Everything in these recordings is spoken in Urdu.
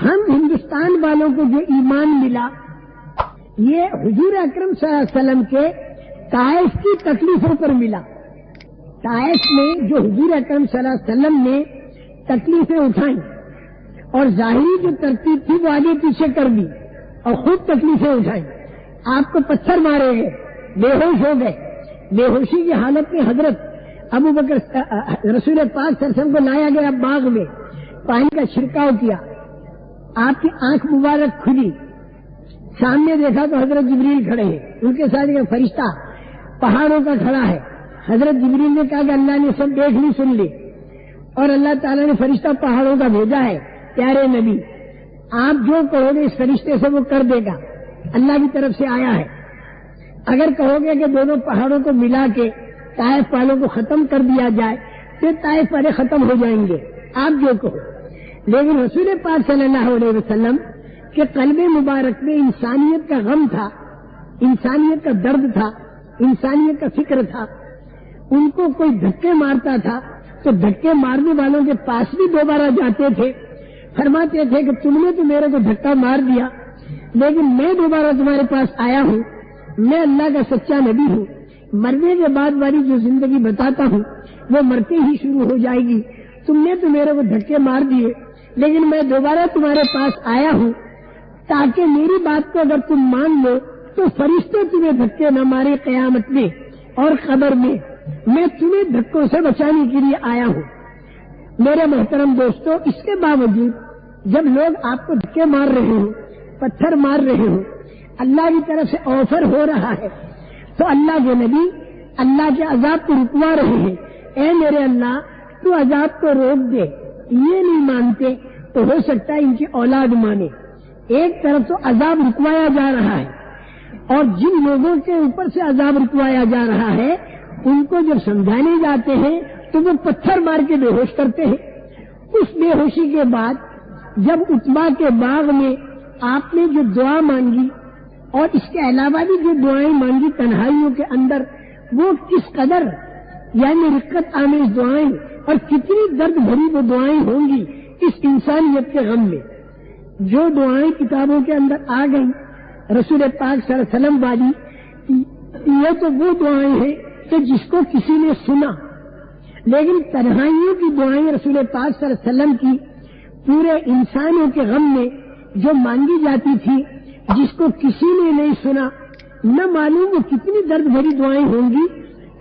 ہم ہندوستان والوں کو جو ایمان ملا یہ حضور اکرم صلی اللہ علیہ وسلم کے طائف کی تکلیفوں پر ملا. طائف میں جو حضور اکرم صلی اللہ علیہ وسلم نے تکلیفیں اٹھائیں اور ظاہری جو ترتیب تھی وہ آگے پیچھے کر دی اور خود تکلیفیں اٹھائیں. آپ کو پتھر مارے گئے, بے ہوش ہو گئے. بے ہوشی کی حالت میں حضرت ابو بکر رسول پاک صلی اللہ علیہ وسلم کو لایا گیا باغ میں, پانی کا چھڑکاؤ کیا, آپ کی آنکھ مبارک کھلی, سامنے دیکھا تو حضرت جبریل کھڑے ہیں, ان کے ساتھ ایک فرشتہ پہاڑوں کا کھڑا ہے. حضرت جبریل نے کہا کہ اللہ نے سب دیکھ لی سن لی, اور اللہ تعالیٰ نے فرشتہ پہاڑوں کا بھیجا ہے. پیارے نبی آپ جو کہو گے اس فرشتے سے وہ کر دے گا, اللہ کی طرف سے آیا ہے. اگر کہو گے کہ دونوں پہاڑوں کو ملا کے طائف والوں کو ختم کر دیا جائے تو طائف والے ختم ہو جائیں گے, آپ جو کہو. لیکن رسول پاک صلی اللہ علیہ وسلم کے قلب مبارک میں انسانیت کا غم تھا, انسانیت کا درد تھا, انسانیت کا فکر تھا. ان کو کوئی دھکے مارتا تھا تو دھکے مارنے والوں کے پاس بھی دوبارہ جاتے تھے, فرماتے تھے کہ تم نے تو میرے کو دھکا مار دیا لیکن میں دوبارہ تمہارے پاس آیا ہوں, میں اللہ کا سچا نبی ہوں, مرنے کے بعد والی جو زندگی بتاتا ہوں وہ مرتے ہی شروع ہو جائے گی. تم نے تو میرے کو دھکے مار دیے لیکن میں دوبارہ تمہارے پاس آیا ہوں تاکہ میری بات کو اگر تم مان لو تو فرشتے تمہیں دھکے نہ مارے قیامت میں اور قبر میں. میں تمہیں دھکوں سے بچانے کے لیے آیا ہوں. میرے محترم دوستو, اس کے باوجود جب لوگ آپ کو دھکے مار رہے ہوں, پتھر مار رہے ہوں, اللہ کی طرف سے آفر ہو رہا ہے تو اللہ کے نبی اللہ کے عذاب کو رکوا رہے ہیں. اے میرے اللہ تو عذاب کو روک دے. یہ نہیں مانتے تو ہو سکتا ہے ان کی اولاد مانے. ایک طرف تو عذاب رکوایا جا رہا ہے اور جن لوگوں کے اوپر سے عذاب رکوایا جا رہا ہے ان کو جب سمجھانے جاتے ہیں تو وہ پتھر مار کے بے ہوش کرتے ہیں. اس بے ہوشی کے بعد جب عتبہ کے باغ میں آپ نے جو دعا مانگی اور اس کے علاوہ بھی جو دعائیں مانگی تنہائیوں کے اندر, وہ کس قدر یعنی رقت آمیز دعائیں اور کتنی درد بھری وہ دعائیں ہوں گی اس انسانیت کے غم میں. جو دعائیں کتابوں کے اندر آ گئیں رسول پاک صلی اللہ علیہ وسلم والی, یہ تو وہ دعائیں ہیں کہ جس کو کسی نے سنا, لیکن تنہائیوں کی دعائیں رسول پاک صلی اللہ علیہ وسلم کی پورے انسانوں کے غم میں جو مانگی جاتی تھی جس کو کسی نے نہیں سنا, نہ معلوم وہ کتنی درد بھری دعائیں ہوں گی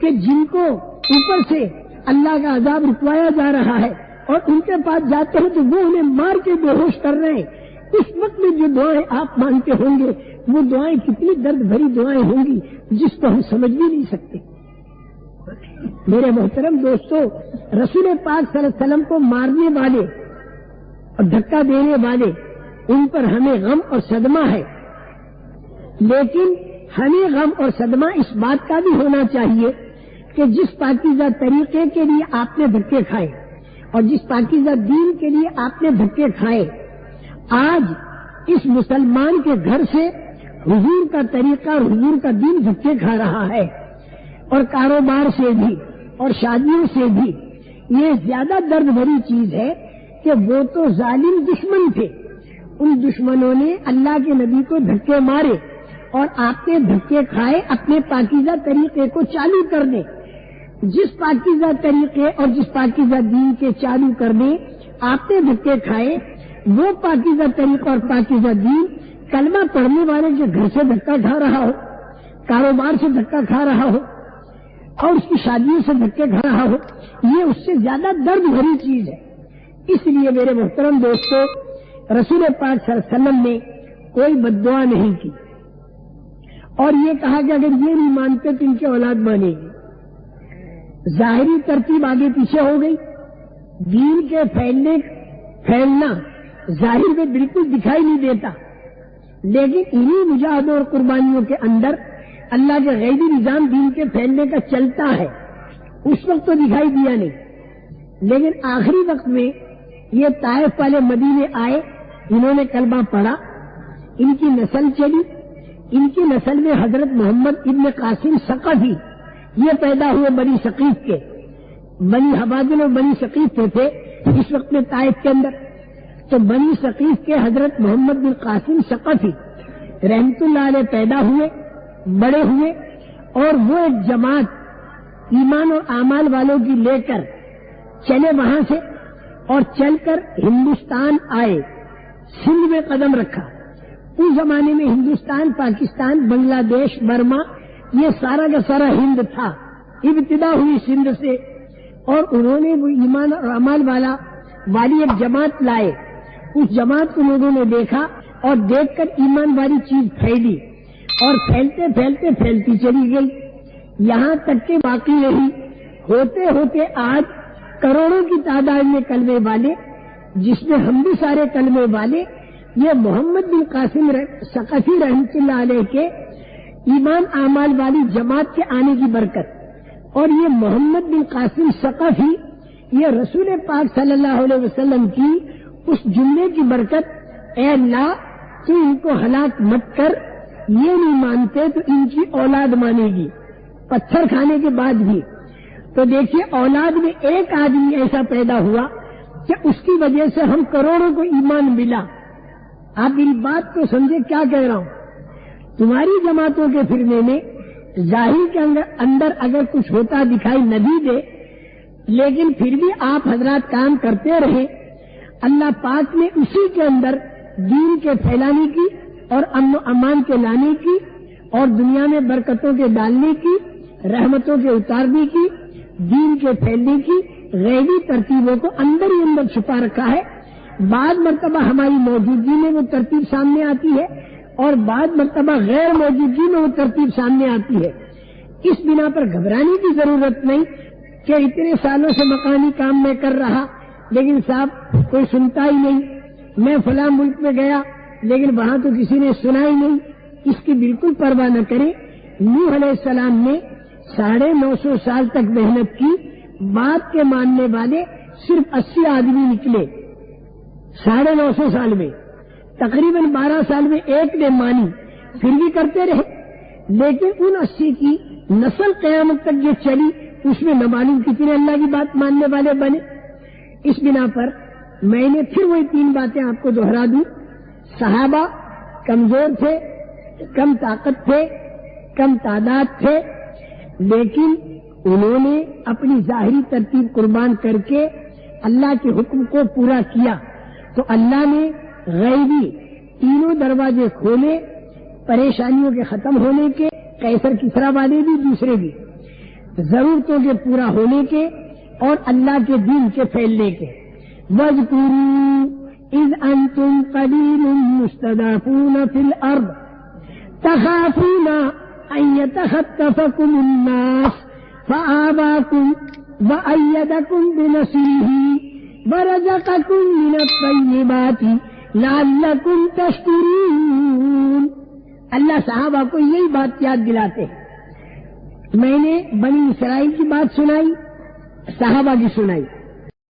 کہ جن کو اوپر سے اللہ کا عذاب رکوایا جا رہا ہے اور ان کے پاس جاتے ہیں تو وہ انہیں مار کے بے ہوش کر رہے ہیں. اس وقت میں جو دعائیں آپ مانگتے ہوں گے وہ دعائیں کتنی درد بھری دعائیں ہوں گی جس کو ہم سمجھ بھی نہیں سکتے. میرے محترم دوستو, رسول پاک صلی اللہ علیہ وسلم کو مارنے والے اور دھکا دینے والے ان پر ہمیں غم اور صدمہ ہے, لیکن ہمیں غم اور صدمہ اس بات کا بھی ہونا چاہیے کہ جس پاکیزہ طریقے کے لیے آپ نے دھکے کھائے اور جس پاکیزہ دین کے لیے آپ نے دھکے کھائے, آج اس مسلمان کے گھر سے حضور کا طریقہ اور حضور کا دین دھکے کھا رہا ہے, اور کاروبار سے بھی اور شادیوں سے بھی. یہ زیادہ درد بھری چیز ہے کہ وہ تو ظالم دشمن تھے, ان دشمنوں نے اللہ کے نبی کو دھکے مارے اور آپ نے دھکے کھائے اپنے پاکیزہ طریقے کو چالو کرنے. جس پاکیزہ طریقے اور جس پاکیزہ دین کے چالو کرنے آپ نے دھکے کھائے, وہ پاکیزہ طریقہ اور پاکیزہ دین کلمہ پڑھنے والے کے گھر سے دھکا کھا رہا ہو, کاروبار سے دھکا کھا رہا ہو اور اس کی شادیوں سے دھکے کھا رہا ہو, یہ اس سے زیادہ درد بھری چیز ہے. اس لیے میرے محترم دوستو, رسول پاک صلی اللہ علیہ وسلم نے کوئی بد دعا نہیں کی اور یہ کہا کہ اگر یہ نہیں مانتے تو ان کی اولاد مانے گی. ظاہری ترتیب آگے پیچھے ہو گئی, دین کے پھیلنا ظاہر میں بالکل دکھائی نہیں دیتا, لیکن انہی مجاہدوں اور قربانیوں کے اندر اللہ کے غیبی نظام دین کے پھیلنے کا چلتا ہے. اس وقت تو دکھائی دیا نہیں, لیکن آخری وقت میں یہ طائف والے مدینے آئے, انہوں نے کلمہ پڑھا, ان کی نسل چلی, ان کی نسل میں حضرت محمد ابن قاسم ثقفی یہ پیدا ہوئے بنی ثقیف کے. بنی حوازن اور بنی ثقیف تھے اس وقت میں طائف کے اندر. تو بنی ثقیف کے حضرت محمد بن قاسم ثقفی رحمت اللہ علیہ پیدا ہوئے، بڑے ہوئے، اور وہ ایک جماعت ایمان اور اعمال والوں کی لے کر چلے وہاں سے، اور چل کر ہندوستان آئے، سندھ میں قدم رکھا۔ اس زمانے میں ہندوستان، پاکستان، بنگلہ دیش، برما، یہ سارا کا سارا ہند تھا، ابتدا ہوئی سندھ سے، اور انہوں نے وہ ایمان اور اعمال والی ایک جماعت لائے۔ اس جماعت کو لوگوں نے دیکھا اور دیکھ کر ایمان والی چیز پھیلی، اور پھیلتے پھیلتے پھیلتی چلی گئی، یہاں تک کہ باقی رہی۔ ہوتے ہوتے آج کروڑوں کی تعداد میں کلمے والے، جس میں ہم بھی سارے کلمے والے، یہ محمد بن قاسم ثقفی رحمۃ اللہ علیہ کے ایمان اعمال والی جماعت کے آنے کی برکت، اور یہ محمد بن قاسم ثقفی، یہ رسول پاک صلی اللہ علیہ وسلم کی اس جملے کی برکت، اے اللہ تو ان کو ہلاک مت کر، یہ نہیں مانتے تو ان کی اولاد مانے گی پتھر کھانے کے بعد بھی۔ تو دیکھیے اولاد میں ایک آدمی ایسا پیدا ہوا کہ اس کی وجہ سے ہم کروڑوں کو ایمان ملا۔ آپ میری بات کو سمجھے کیا کہہ رہا ہوں؟ تمہاری جماعتوں کے پھرنے میں ظاہر کے اندر اگر کچھ ہوتا دکھائی نہ بھی دے، لیکن پھر بھی آپ حضرات کام کرتے رہے، اللہ پاک نے اسی کے اندر دین کے پھیلانے کی اور امن و امان کے لانے کی اور دنیا میں برکتوں کے ڈالنے کی، رحمتوں کے اتارنے کی، دین کے پھیلنے کی غیبی ترتیبوں کو اندر ہی اندر چھپا رکھا ہے۔ بعض مرتبہ ہماری موجودگی میں وہ ترتیب سامنے آتی ہے، اور بعض مرتبہ غیر موجودگی میں وہ ترتیب سامنے آتی ہے۔ اس بنا پر گھبرانے کی ضرورت نہیں کہ اتنے سالوں سے مکانی کام میں کر رہا، لیکن صاحب کوئی سنتا ہی نہیں، میں فلاں ملک میں گیا لیکن وہاں تو کسی نے سنا ہی نہیں۔ اس کی بالکل پرواہ نہ کریں۔ نوح علیہ السلام نے 950 سال تک محنت کی، بات کے ماننے والے صرف 80 آدمی نکلے 950 سال میں، تقریباً 12 سال میں ایک نے مانی، پھر بھی کرتے رہے، لیکن ان 80 کی نسل قیامت تک یہ چلی، اس میں نہ معلوم کتنے اللہ کی بات ماننے والے بنے۔ اس بنا پر میں نے پھر وہی 3 باتیں آپ کو دوہرا دوں۔ صحابہ کمزور تھے، کم طاقت تھے، کم تعداد تھے، لیکن انہوں نے اپنی ظاہری ترتیب قربان کر کے اللہ کے حکم کو پورا کیا، تو اللہ نے غیبی تینوں دروازے کھولے، پریشانیوں کے ختم ہونے کے، قیصر کسریٰ والے بھی دوسرے بھی، ضرورتوں کے پورا ہونے کے اور اللہ کے دین کے پھیلنے کے۔ وَاذْكُرُوا إِذْ أَنْتُمْ قَلِيلٌ مُسْتَضْعَفُونَ فِي الْأَرْضِ تَخَافُونَ أَنْ يَتَخَطَّفَكُمُ النَّاسُ فَآوَاكُمْ وَأَيَّدَكُمْ بِنَصْرِهِ وَرَزَقَكُمْ مِنَ الطَّيِّبَاتِ لَعَلَّكُمْ تَشْكُرُونَ۔ اللہ صحابہ کو یہی بات یاد دلاتے ہیں۔ میں نے بنی اسرائیل کی بات سنائی، صحابہ کی سنائی،